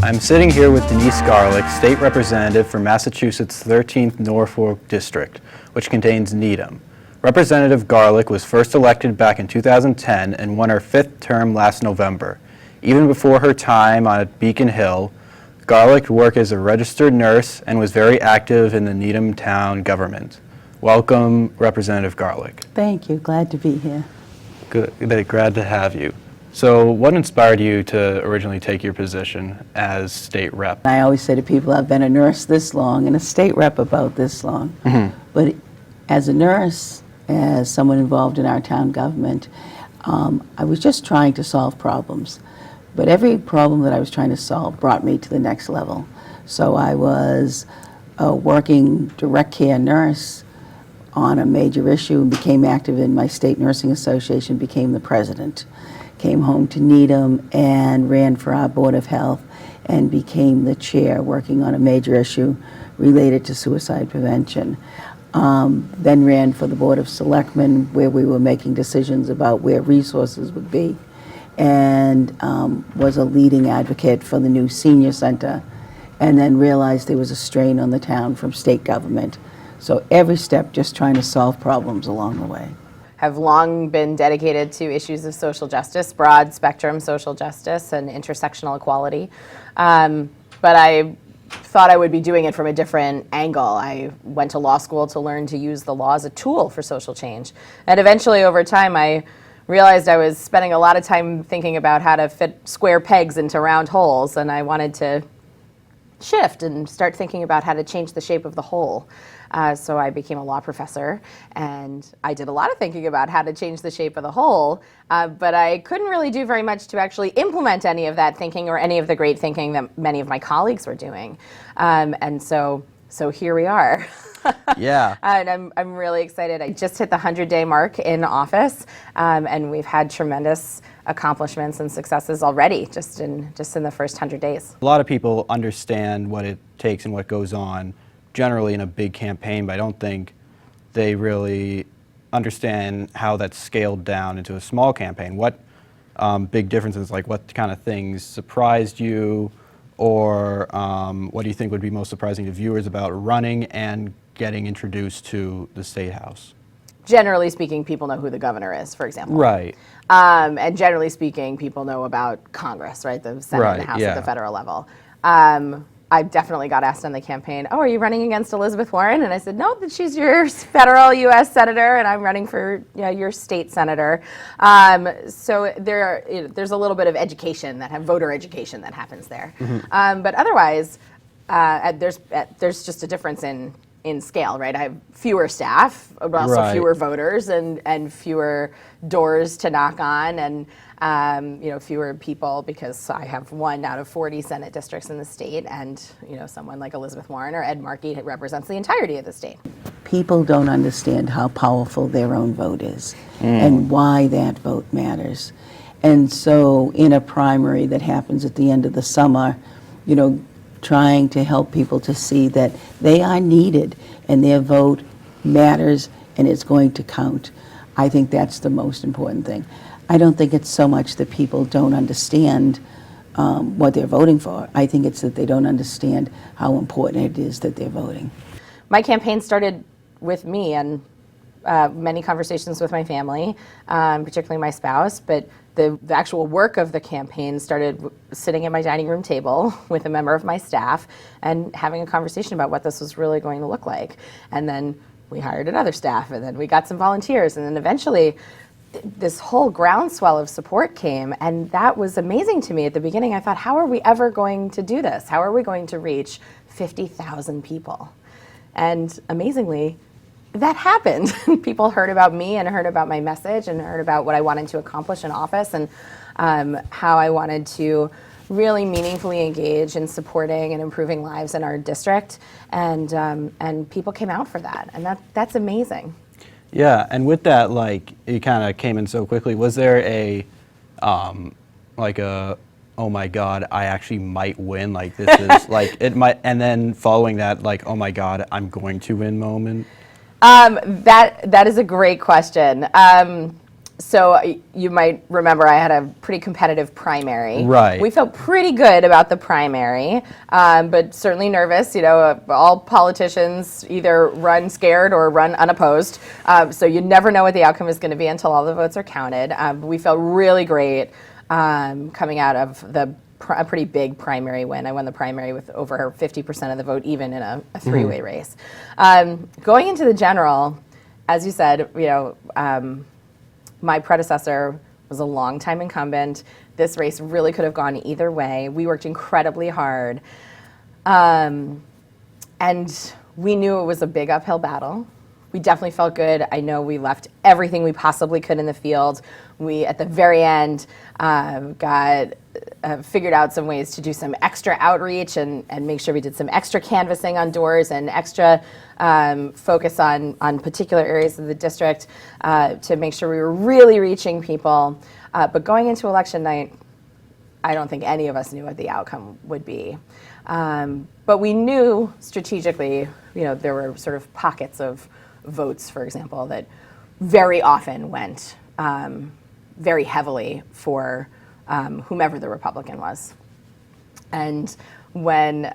I'm sitting here with Denise Garlick, State Representative for Massachusetts' 13th Norfolk District, which contains Needham. Representative Garlick was first elected back in 2010 and won her 5th term last November. Even before her time on Beacon Hill, Garlick worked as a registered nurse and was very active in the Needham town government. Welcome, Representative Garlick. Thank you. Glad to be here. Good. Glad to have you. So what inspired you to originally take your position as state rep? I always say to people, I've been a nurse this long and a state rep about this long. But as a nurse, as someone involved in our town government, I was just trying to solve problems. But every problem that I was trying to solve brought me to the next level. So I was a working direct care nurse on a major issue and became active in my state nursing association, became the president. Came home to Needham and ran for our Board of Health and became the chair working on a major issue related to suicide prevention. Then ran for the Board of Selectmen where we were making decisions about where resources would be, and was a leading advocate for the new senior center, and then realized there was a strain on the town from state government. So every step just trying to solve problems along the way. Have long been dedicated to issues of social justice, broad spectrum social justice and intersectional equality. But I thought I would be doing it from a different angle. I went to law school to learn to use the law as a tool for social change. And eventually over time I realized I was spending a lot of time thinking about how to fit square pegs into round holes, and I wanted to shift and start thinking about how to change the shape of the whole. So I became a law professor, and I did a lot of thinking about how to change the shape of the whole, but I couldn't really do very much to actually implement any of that thinking or any of the great thinking that many of my colleagues were doing. And so here we are. Yeah. And I'm really excited. I just hit the 100-day mark in office, and we've had tremendous accomplishments and successes already just in the first 100 days. A lot of people understand what it takes and what goes on generally in a big campaign, but I don't think they really understand how that's scaled down into a small campaign. What big differences, like what kind of things surprised you, or what do you think would be most surprising to viewers about running and getting introduced to the State House? Generally speaking, people know who the governor is, for example. Right. And generally speaking, people know about Congress, right? The Senate and the House at the federal level. I definitely got asked on the campaign, oh, are you running against Elizabeth Warren? And I said, no, she's your federal U.S. senator, and I'm running for your state senator. So there's a little bit of education, voter education that happens there. But otherwise, there's just a difference in scale, right? I have fewer staff, but also fewer voters and fewer doors to knock on, and fewer people, because I have 1 out of 40 Senate districts in the state, and someone like Elizabeth Warren or Ed Markey represents the entirety of the state. People don't understand how powerful their own vote is and why that vote matters. And so in a primary that happens at the end of the summer, trying to help people to see that they are needed and their vote matters and it's going to count. I think that's the most important thing. I don't think it's so much that people don't understand what they're voting for. I think it's that they don't understand how important it is that they're voting. My campaign started with me and many conversations with my family, particularly my spouse, but the actual work of the campaign started sitting at my dining room table with a member of my staff and having a conversation about what this was really going to look like. And then we hired another staff, and then we got some volunteers, and then eventually this whole groundswell of support came, and that was amazing to me. At the beginning I thought, how are we ever going to do this? How are we going to reach 50,000 people? And amazingly, that happened. People heard about me and heard about my message and heard about what I wanted to accomplish in office, and how I wanted to really meaningfully engage in supporting and improving lives in our district, and people came out for that, and that's amazing. Yeah, and with that, like, it kind of came in so quickly. Was there a, oh my God, I actually might win, like this is, like, it might, and then following that, like, oh my God, I'm going to win moment? That is a great question. So you might remember I had a pretty competitive primary. Right. We felt pretty good about the primary, but certainly nervous. All politicians either run scared or run unopposed. So you never know what the outcome is going to be until all the votes are counted. We felt really great coming out of a pretty big primary win. I won the primary with over 50% of the vote, even in a three-way race. Going into the general, as you said, my predecessor was a longtime incumbent. This race really could have gone either way. We worked incredibly hard. And we knew it was a big uphill battle. We definitely felt good. I know we left everything we possibly could in the field. We, at the very end, figured out some ways to do some extra outreach and make sure we did some extra canvassing on doors and extra focus on particular areas of the district to make sure we were really reaching people. But going into election night, I don't think any of us knew what the outcome would be. But we knew strategically, there were sort of pockets of votes, for example, that very often went very heavily for whomever the Republican was. And when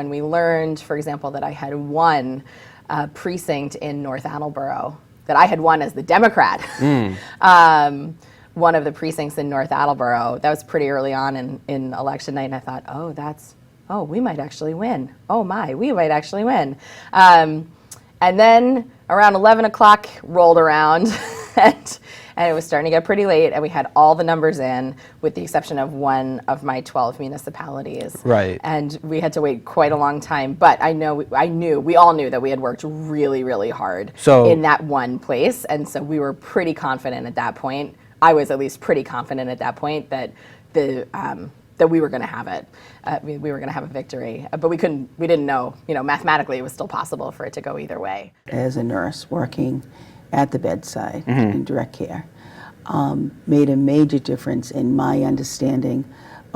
we learned, for example, that I had won a precinct in North Attleboro, that I had won as the Democrat, one of the precincts in North Attleboro, that was pretty early on in election night, and I thought, we might actually win. Oh my, we might actually win. And then around 11 o'clock rolled around, and it was starting to get pretty late, and we had all the numbers in, with the exception of one of my 12 municipalities. Right. And we had to wait quite a long time, but we all knew that we had worked really, really hard in that one place, and so we were pretty confident at that point. I was at least pretty confident at that point that that we were going to have it. We were going to have a victory, but we didn't know, mathematically it was still possible for it to go either way. As a nurse working at the bedside in direct care, made a major difference in my understanding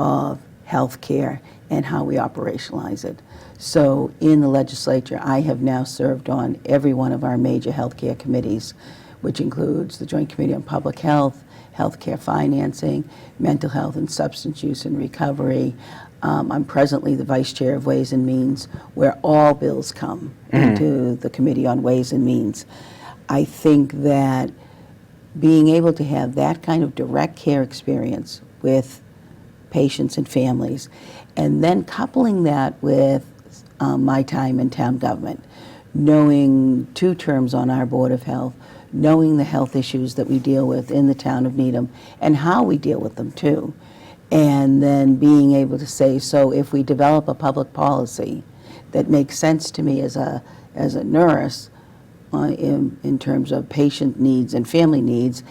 of health care and how we operationalize it. So in the legislature, I have now served on every one of our major healthcare committees, which includes the Joint Committee on Public Health, Healthcare Financing, Mental Health and Substance Use and Recovery. I'm presently the Vice Chair of Ways and Means, where all bills come into the Committee on Ways and Means. I think that being able to have that kind of direct care experience with patients and families, and then coupling that with my time in town government, knowing 2 terms on our Board of Health, knowing the health issues that we deal with in the town of Needham and how we deal with them too, and then being able to say, so if we develop a public policy that makes sense to me as a nurse in terms of patient needs and family needs,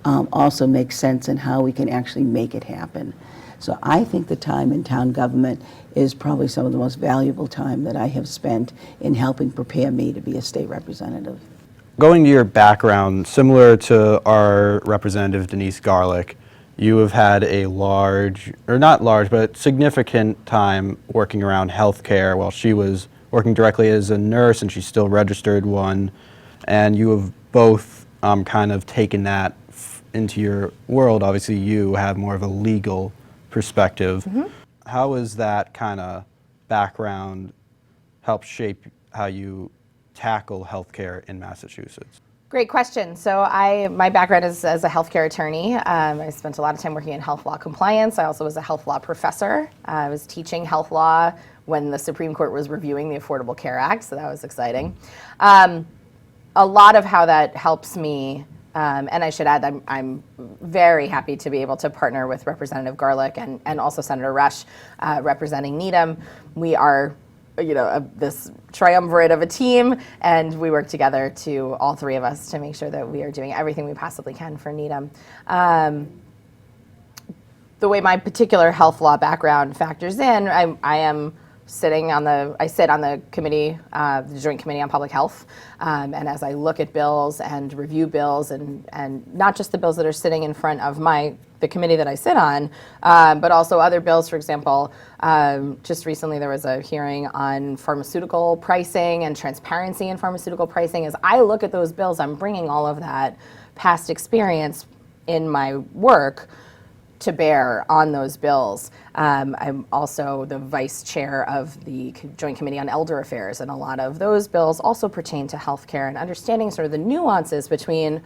also makes sense in how we can actually make it happen. So I think the time in town government is probably some of the most valuable time that I have spent in helping prepare me to be a state representative. Going to your background, similar to our representative Denise Garlick, you have had a significant time working around healthcare while she was working directly as a nurse, and she's still registered one. And you have both kind of taken that into your world. Obviously, you have more of a legal perspective. How has that kind of background helped shape how you tackle healthcare in Massachusetts? Great question. So my background is as a healthcare attorney. I spent a lot of time working in health law compliance. I also was a health law professor. I was teaching health law when the Supreme Court was reviewing the Affordable Care Act, so that was exciting. A lot of how that helps me, and I should add, I'm very happy to be able to partner with Representative Garlick and also Senator Rush representing Needham. We are this triumvirate of a team, and we work together all 3 of us, to make sure that we are doing everything we possibly can for Needham. The way my particular health law background factors in, I am I sit on the committee, the Joint Committee on Public Health, and as I look at bills and review bills, and not just the bills that are sitting in front of the committee that I sit on, but also other bills. For example, just recently there was a hearing on pharmaceutical pricing and transparency in pharmaceutical pricing. As I look at those bills, I'm bringing all of that past experience in my work to bear on those bills. I'm also the vice chair of the Joint Committee on Elder Affairs, and a lot of those bills also pertain to healthcare and understanding sort of the nuances between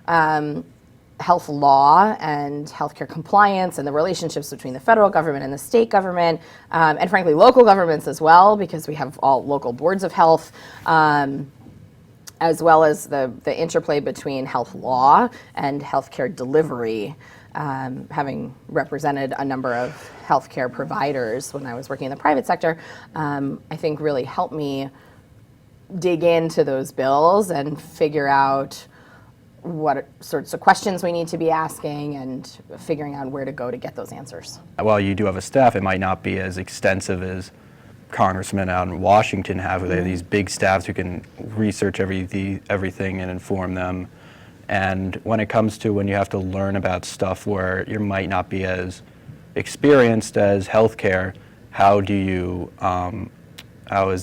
health law and healthcare compliance and the relationships between the federal government and the state government, and frankly local governments as well, because we have all local boards of health, as well as the interplay between health law and healthcare delivery. Having represented a number of healthcare providers when I was working in the private sector, I think really helped me dig into those bills and figure out what sorts of questions we need to be asking and figuring out where to go to get those answers. While you do have a staff, it might not be as extensive as congressmen out in Washington have, where they have these big staffs who can research everything and inform them. And when it comes to when you have to learn about stuff where you might not be as experienced as healthcare, how is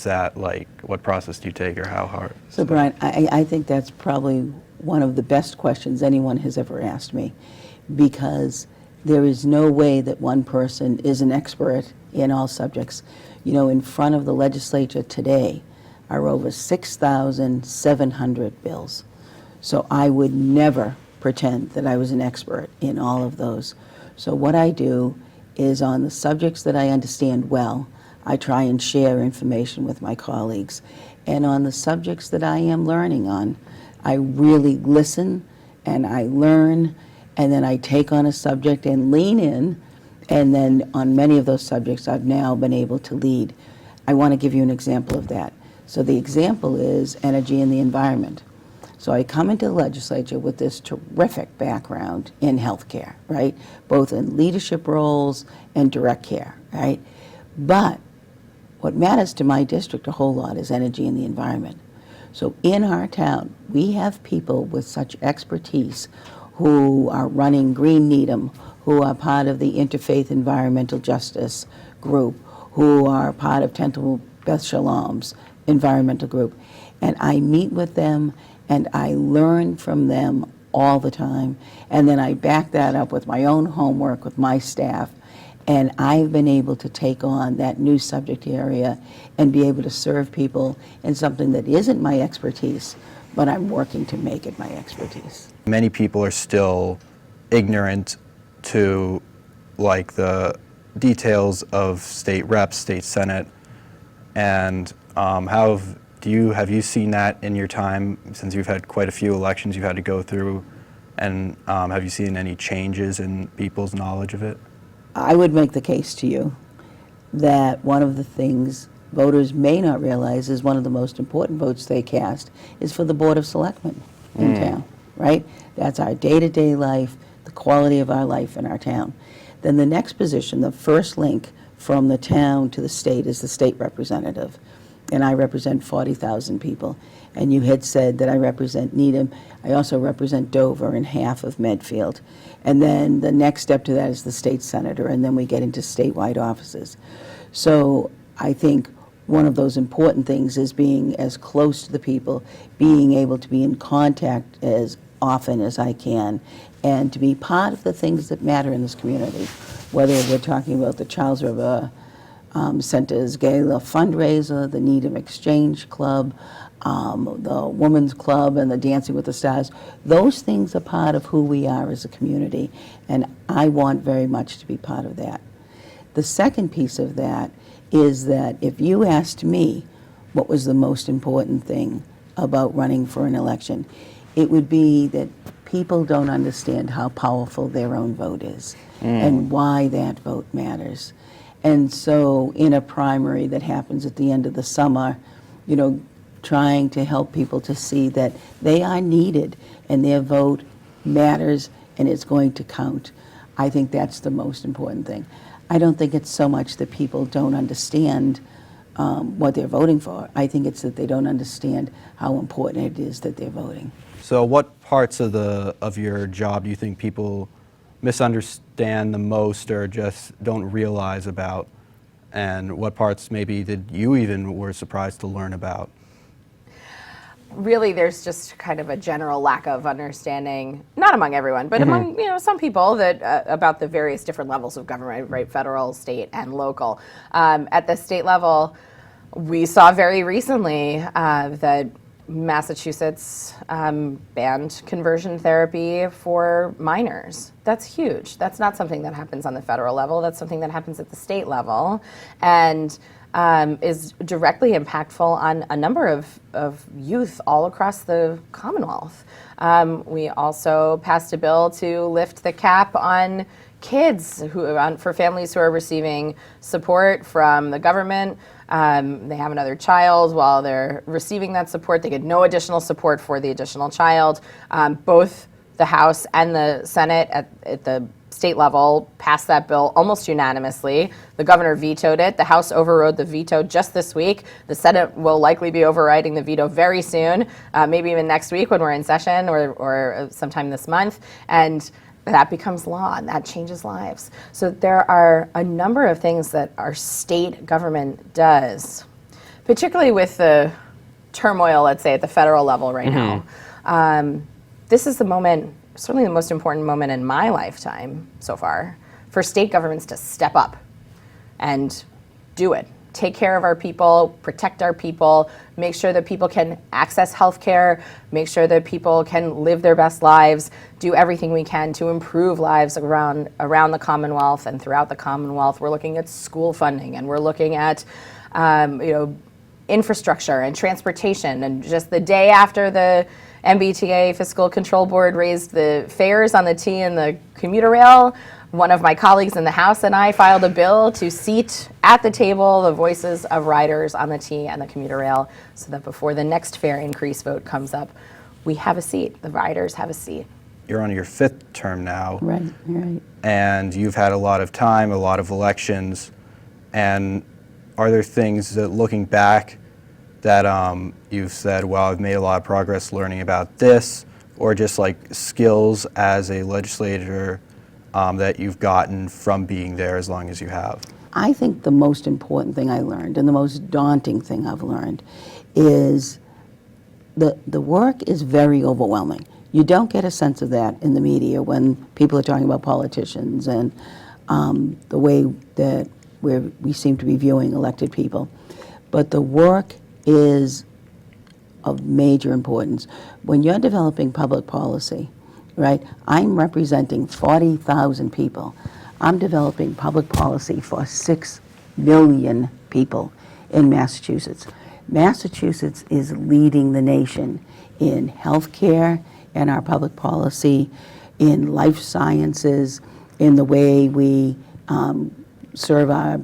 that, like, what process do you take, or how hard? So Brian, I think that's probably one of the best questions anyone has ever asked me, because there is no way that one person is an expert in all subjects. You know, in front of the legislature today are over 6,700 bills. So I would never pretend that I was an expert in all of those. So what I do is, on the subjects that I understand well, I try and share information with my colleagues. And on the subjects that I am learning on, I really listen and I learn, and then I take on a subject and lean in, and then on many of those subjects I've now been able to lead. I want to give you an example of that. So the example is energy and the environment. So I come into the legislature with this terrific background in healthcare, right? Both in leadership roles and direct care, right? But what matters to my district a whole lot is energy and the environment. So in our town, we have people with such expertise who are running Green Needham, who are part of the Interfaith Environmental Justice group, who are part of Temple Beth Shalom's environmental group. And I meet with them and I learn from them all the time. And then I back that up with my own homework with my staff. And I've been able to take on that new subject area and be able to serve people in something that isn't my expertise, but I'm working to make it my expertise. Many people are still ignorant to, like, the details of state reps, state senate, and have you seen that in your time, since you've had quite a few elections you've had to go through, and have you seen any changes in people's knowledge of it? I would make the case to you that one of the things voters may not realize is one of the most important votes they cast is for the Board of Selectmen in town, right? That's our day-to-day life, the quality of our life in our town. Then the next position, the first link from the town to the state, is the state representative. And I represent 40,000 people. And you had said that I represent Needham. I also represent Dover and half of Medfield. And then the next step to that is the state senator, and then we get into statewide offices. So I think one of those important things is being as close to the people, being able to be in contact as often as I can, and to be part of the things that matter in this community, whether we're talking about the Charles River Center's Gala fundraiser, the Needham Exchange Club, the Women's Club, and the Dancing with the Stars. Those things are part of who we are as a community, and I want very much to be part of that. The second piece of that is that if you asked me what was the most important thing about running for an election, it would be that people don't understand how powerful their own vote is and why that vote matters. And so in a primary that happens at the end of the summer, you know, trying to help people to see that they are needed and their vote matters and it's going to count. I think that's the most important thing. I don't think it's so much that people don't understand what they're voting for. I think it's that they don't understand how important it is that they're voting. So what parts of your job do you think people misunderstand the most or just don't realize about? And what parts maybe did you even were surprised to learn about? Really, there's just kind of a general lack of understanding, not among everyone, but among some people, that about the various different levels of government, right? Federal, state, and local. At the state level, we saw very recently that Massachusetts banned conversion therapy for minors. That's huge. That's not something that happens on the federal level. That's something that happens at the state level, and is directly impactful on a number of youth all across the Commonwealth. We also passed a bill to lift the cap on kids for families who are receiving support from the government. They have another child. While they're receiving that support, they get no additional support for the additional child. Both the House and the Senate at the state level passed that bill almost unanimously. The governor vetoed it. The House overrode the veto just this week. The Senate will likely be overriding the veto very soon, maybe even next week when we're in session or sometime this month. And that becomes law, and that changes lives. So there are a number of things that our state government does, particularly with the turmoil, let's say, at the federal level right now. This is the moment, certainly the most important moment in my lifetime so far, for state governments to step up and do it. Take care of our people, protect our people, make sure that people can access health care, make sure that people can live their best lives, do everything we can to improve lives around the Commonwealth and throughout the Commonwealth. We're looking at school funding, and we're looking at infrastructure and transportation. And just the day after the MBTA Fiscal Control Board raised the fares on the T and the commuter rail, one of my colleagues in the House and I filed a bill to seat at the table the voices of riders on the T and the commuter rail, so that before the next fare increase vote comes up, we have a seat. The riders have a seat. You're on your 5th term now. Right, right. And you've had a lot of time, a lot of elections. And are there things that, looking back, that you've said, well, I've made a lot of progress learning about this, or just like skills as a legislator that you've gotten from being there as long as you have? I think the most important thing I learned, and the most daunting thing I've learned, is the work is very overwhelming. You don't get a sense of that in the media when people are talking about politicians and the way that we seem to be viewing elected people. But the work is of major importance. When you're developing public policy, right, I'm representing 40,000 people. I'm developing public policy for 6 million people in Massachusetts. Massachusetts is leading the nation in healthcare and our public policy, in life sciences, in the way we serve our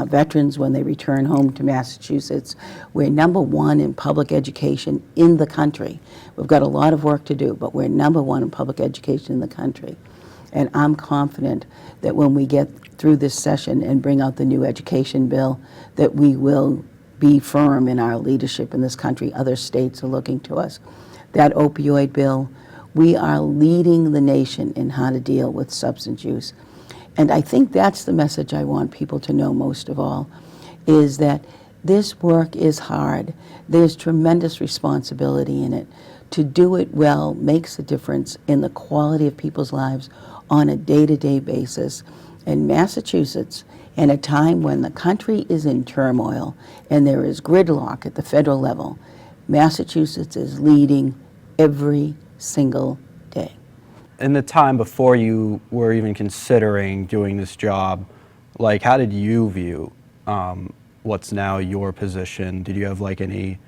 veterans when they return home to Massachusetts. We're number 1 in public education in the country. We've got a lot of work to do, but we're number 1 in public education in the country. And I'm confident that when we get through this session and bring out the new education bill, that we will be firm in our leadership in this country. Other states are looking to us. That opioid bill, we are leading the nation in how to deal with substance use. And I think that's the message I want people to know most of all, is that this work is hard. There's tremendous responsibility in it. To do it well makes a difference in the quality of people's lives on a day-to-day basis. And Massachusetts, in a time when the country is in turmoil and there is gridlock at the federal level, Massachusetts is leading every single day. In the time before you were even considering doing this job, like, how did you view what's now your position? Did you have like any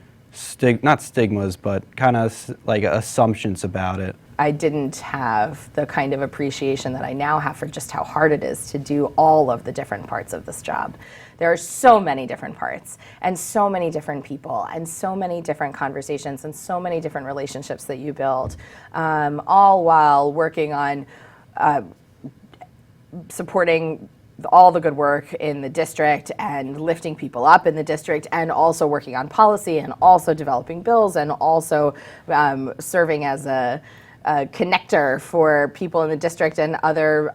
not stigmas, but kind of like assumptions about it? I didn't have the kind of appreciation that I now have for just how hard it is to do all of the different parts of this job. There are so many different parts, and so many different people, and so many different conversations, and so many different relationships that you build, all while working on supporting all the good work in the district and lifting people up in the district, and also working on policy, and also developing bills, and also serving as a connector for people in the district and other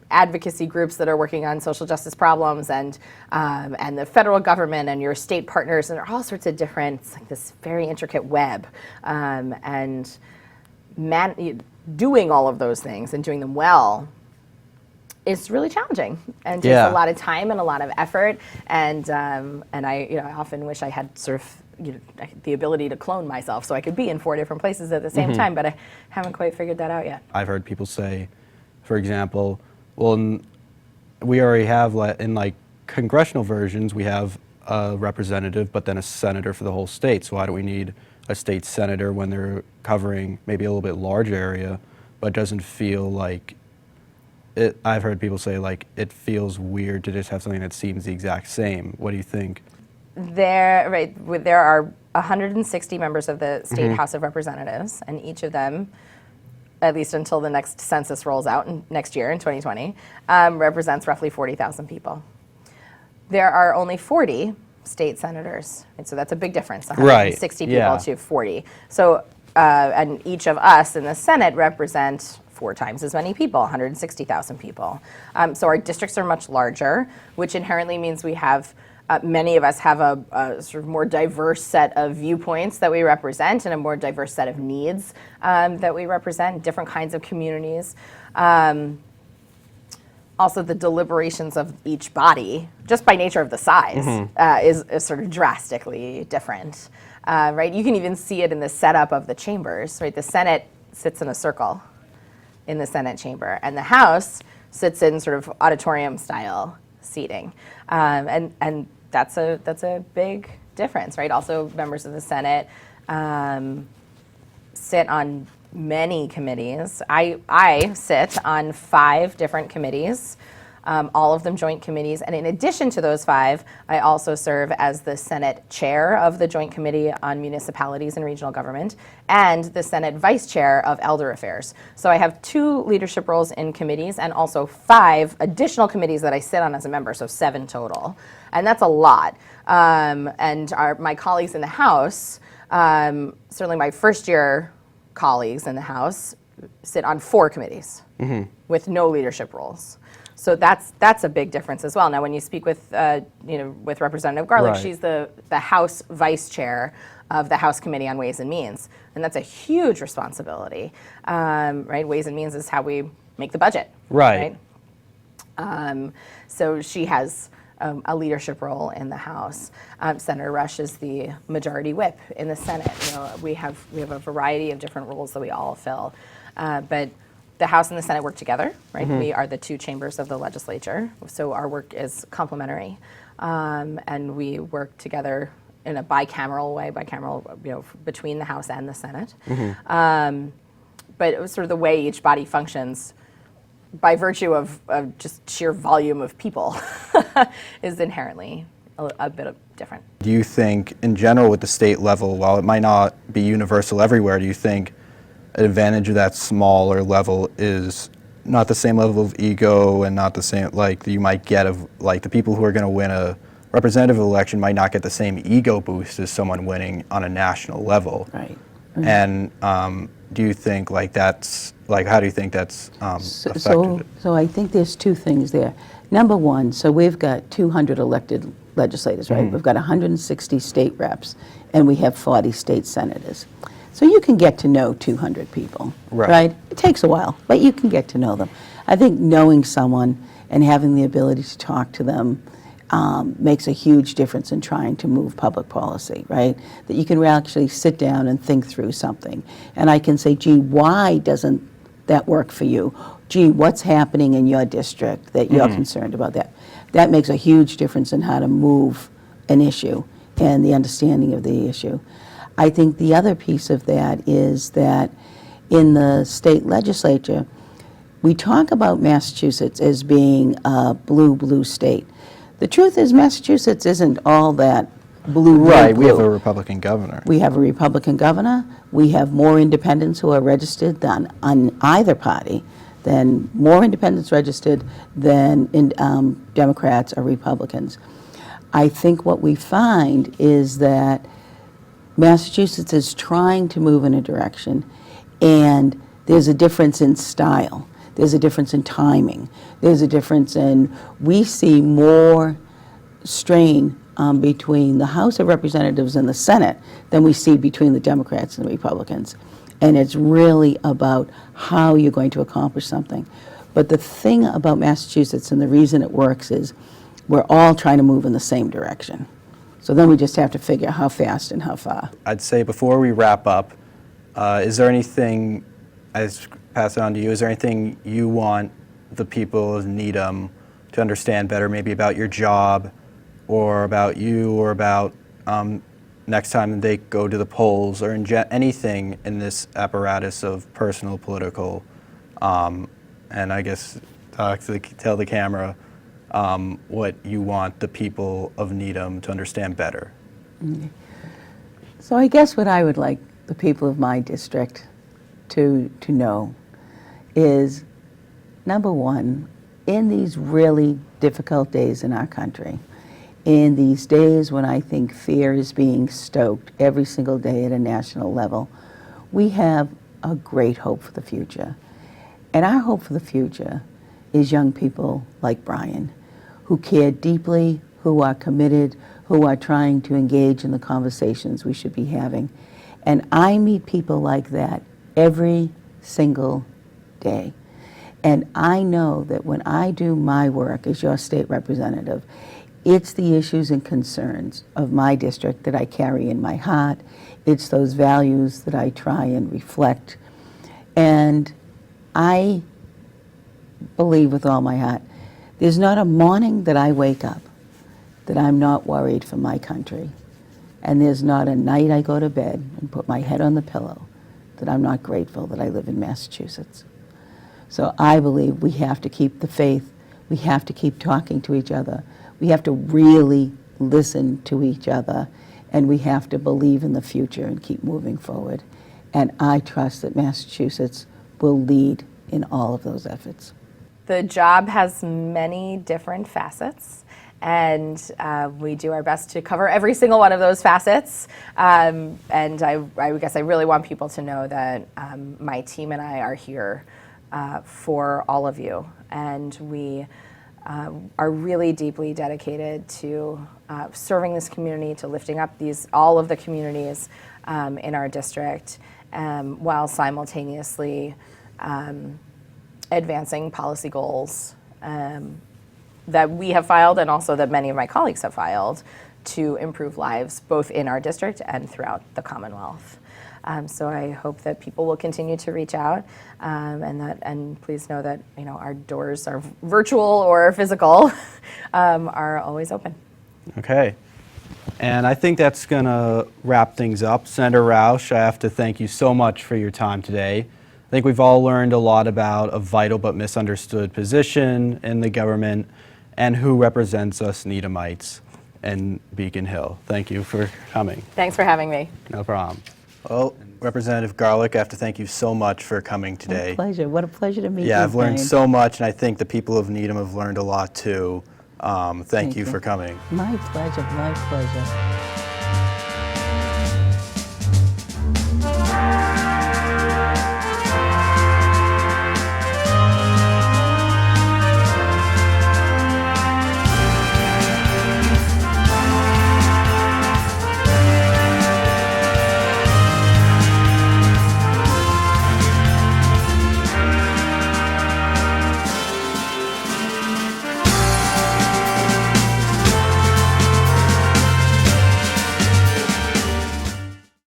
advocacy groups that are working on social justice problems, and the federal government and your state partners, and there are all sorts of different, it's like this very intricate web, and doing all of those things and doing them well is really challenging and takes a lot of time and a lot of effort, and I often wish I had sort of the ability to clone myself so I could be in 4 different places at the same time, but I haven't quite figured that out yet. I've heard people say, for example, well, we already have, in like congressional versions, we have a representative, but then a senator for the whole state. So why do we need a state senator when they're covering maybe a little bit larger area, but it doesn't feel like it? I've heard people say, like, it feels weird to just have something that seems the exact same. What do you think? There are 160 members of the state House of Representatives, and each of them, at least until the next census rolls out next year in 2020, represents roughly 40,000 people. There are only 40 state senators, and so that's a big difference, 160 people to 40. So, and each of us in the Senate represent 4 times as many people, 160,000 people. So our districts are much larger, which inherently means we have many of us have a sort of more diverse set of viewpoints that we represent, and a more diverse set of needs that we represent, different kinds of communities. Also, the deliberations of each body, just by nature of the size, is sort of drastically different, right? You can even see it in the setup of the chambers, right? The Senate sits in a circle in the Senate chamber, and the House sits in sort of auditorium-style seating, and that's a big difference, right? Also, members of the Senate sit on many committees. I sit on 5 different committees, all of them joint committees, and in addition to those 5, I also serve as the Senate Chair of the Joint Committee on Municipalities and Regional Government, and the Senate Vice Chair of Elder Affairs. So I have 2 leadership roles in committees, and also 5 additional committees that I sit on as a member, so 7 total. And that's a lot. And my colleagues in the House, certainly my first year colleagues in the House, sit on 4 committees with no leadership roles. So that's a big difference as well. Now, when you speak with with Representative Garlick, she's the House Vice Chair of the House Committee on Ways and Means, and that's a huge responsibility, right? Ways and Means is how we make the budget, right? So she has a leadership role in the House. Senator Rush is the Majority Whip in the Senate. We have a variety of different roles that we all fill, but the House and the Senate work together, right? We are the 2 chambers of the legislature, so our work is complementary, and we work together in a bicameral way, between the House and the Senate. But it was sort of the way each body functions, by virtue of just sheer volume of people, is inherently a bit different. Do you think, in general, with the state level, while it might not be universal everywhere, do you think an advantage of that smaller level is not the same level of ego, and not the same, like, that you might get of, like, the people who are going to win a representative election might not get the same ego boost as someone winning on a national level? Right. And do you think, like, that's, like, how do you think that's affected it? So I think there's 2 things there. Number one, so we've got 200 elected legislators, right? We've got 160 state reps, and we have 40 state senators. So you can get to know 200 people, right? It takes a while, but you can get to know them. I think knowing someone and having the ability to talk to them makes a huge difference in trying to move public policy, right? That you can actually sit down and think through something. And I can say, gee, why doesn't that work for you? Gee, what's happening in your district that you're concerned about that? That makes a huge difference in how to move an issue and the understanding of the issue. I think the other piece of that is that in the state legislature, we talk about Massachusetts as being a blue state. The truth is Massachusetts isn't all that blue. Right, we have a Republican governor. We have a Republican governor. We have more independents who are registered than on either party than more independents registered than Democrats or Republicans. I think what we find is that Massachusetts is trying to move in a direction, and there's a difference in style. There's a difference in timing. There's a difference in, we see more strain between the House of Representatives and the Senate than we see between the Democrats and the Republicans. And it's really about how you're going to accomplish something. But the thing about Massachusetts and the reason it works is we're all trying to move in the same direction. So then we just have to figure out how fast and how far. I'd say before we wrap up, is there anything, I pass it on to you, is there anything you want the people of Needham to understand better, maybe about your job or about you or about next time they go to the polls or anything in this apparatus of personal, political, and I guess tell the camera what you want the people of Needham to understand better? So I guess what I would like the people of my district to know is, number one, in these really difficult days in our country, in these days when I think fear is being stoked every single day at a national level, we have a great hope for the future. And our hope for the future is young people like Brian, who care deeply, who are committed, who are trying to engage in the conversations we should be having. And I meet people like that every single day. And I know that when I do my work as your state representative, it's the issues and concerns of my district that I carry in my heart. It's those values that I try and reflect. And I believe with all my heart, there's not a morning that I wake up that I'm not worried for my country. And there's not a night I go to bed and put my head on the pillow that I'm not grateful that I live in Massachusetts. So I believe we have to keep the faith. We have to keep talking to each other. We have to really listen to each other. And we have to believe in the future and keep moving forward. And I trust that Massachusetts will lead in all of those efforts. The job has many different facets, and we do our best to cover every single one of those facets. And I guess I really want people to know that my team and I are here for all of you, and we are really deeply dedicated to serving this community, to lifting up all of the communities in our district, while simultaneously advancing policy goals that we have filed and also that many of my colleagues have filed to improve lives both in our district and throughout the Commonwealth. So I hope that people will continue to reach out, and please know that our doors are virtual or physical are always open. Okay. And I think that's going to wrap things up. Senator Roush, I have to thank you so much for your time today. I think we've all learned a lot about a vital but misunderstood position in the government and who represents us Needhamites in Beacon Hill. Thank you for coming. Thanks for having me. No problem. Well, Representative Garlick, I have to thank you so much for coming today. My pleasure. What a pleasure to meet you. Yeah, I've learned Brian. so much, and I think the people of Needham have learned a lot too. Thank you for coming. My pleasure, my pleasure.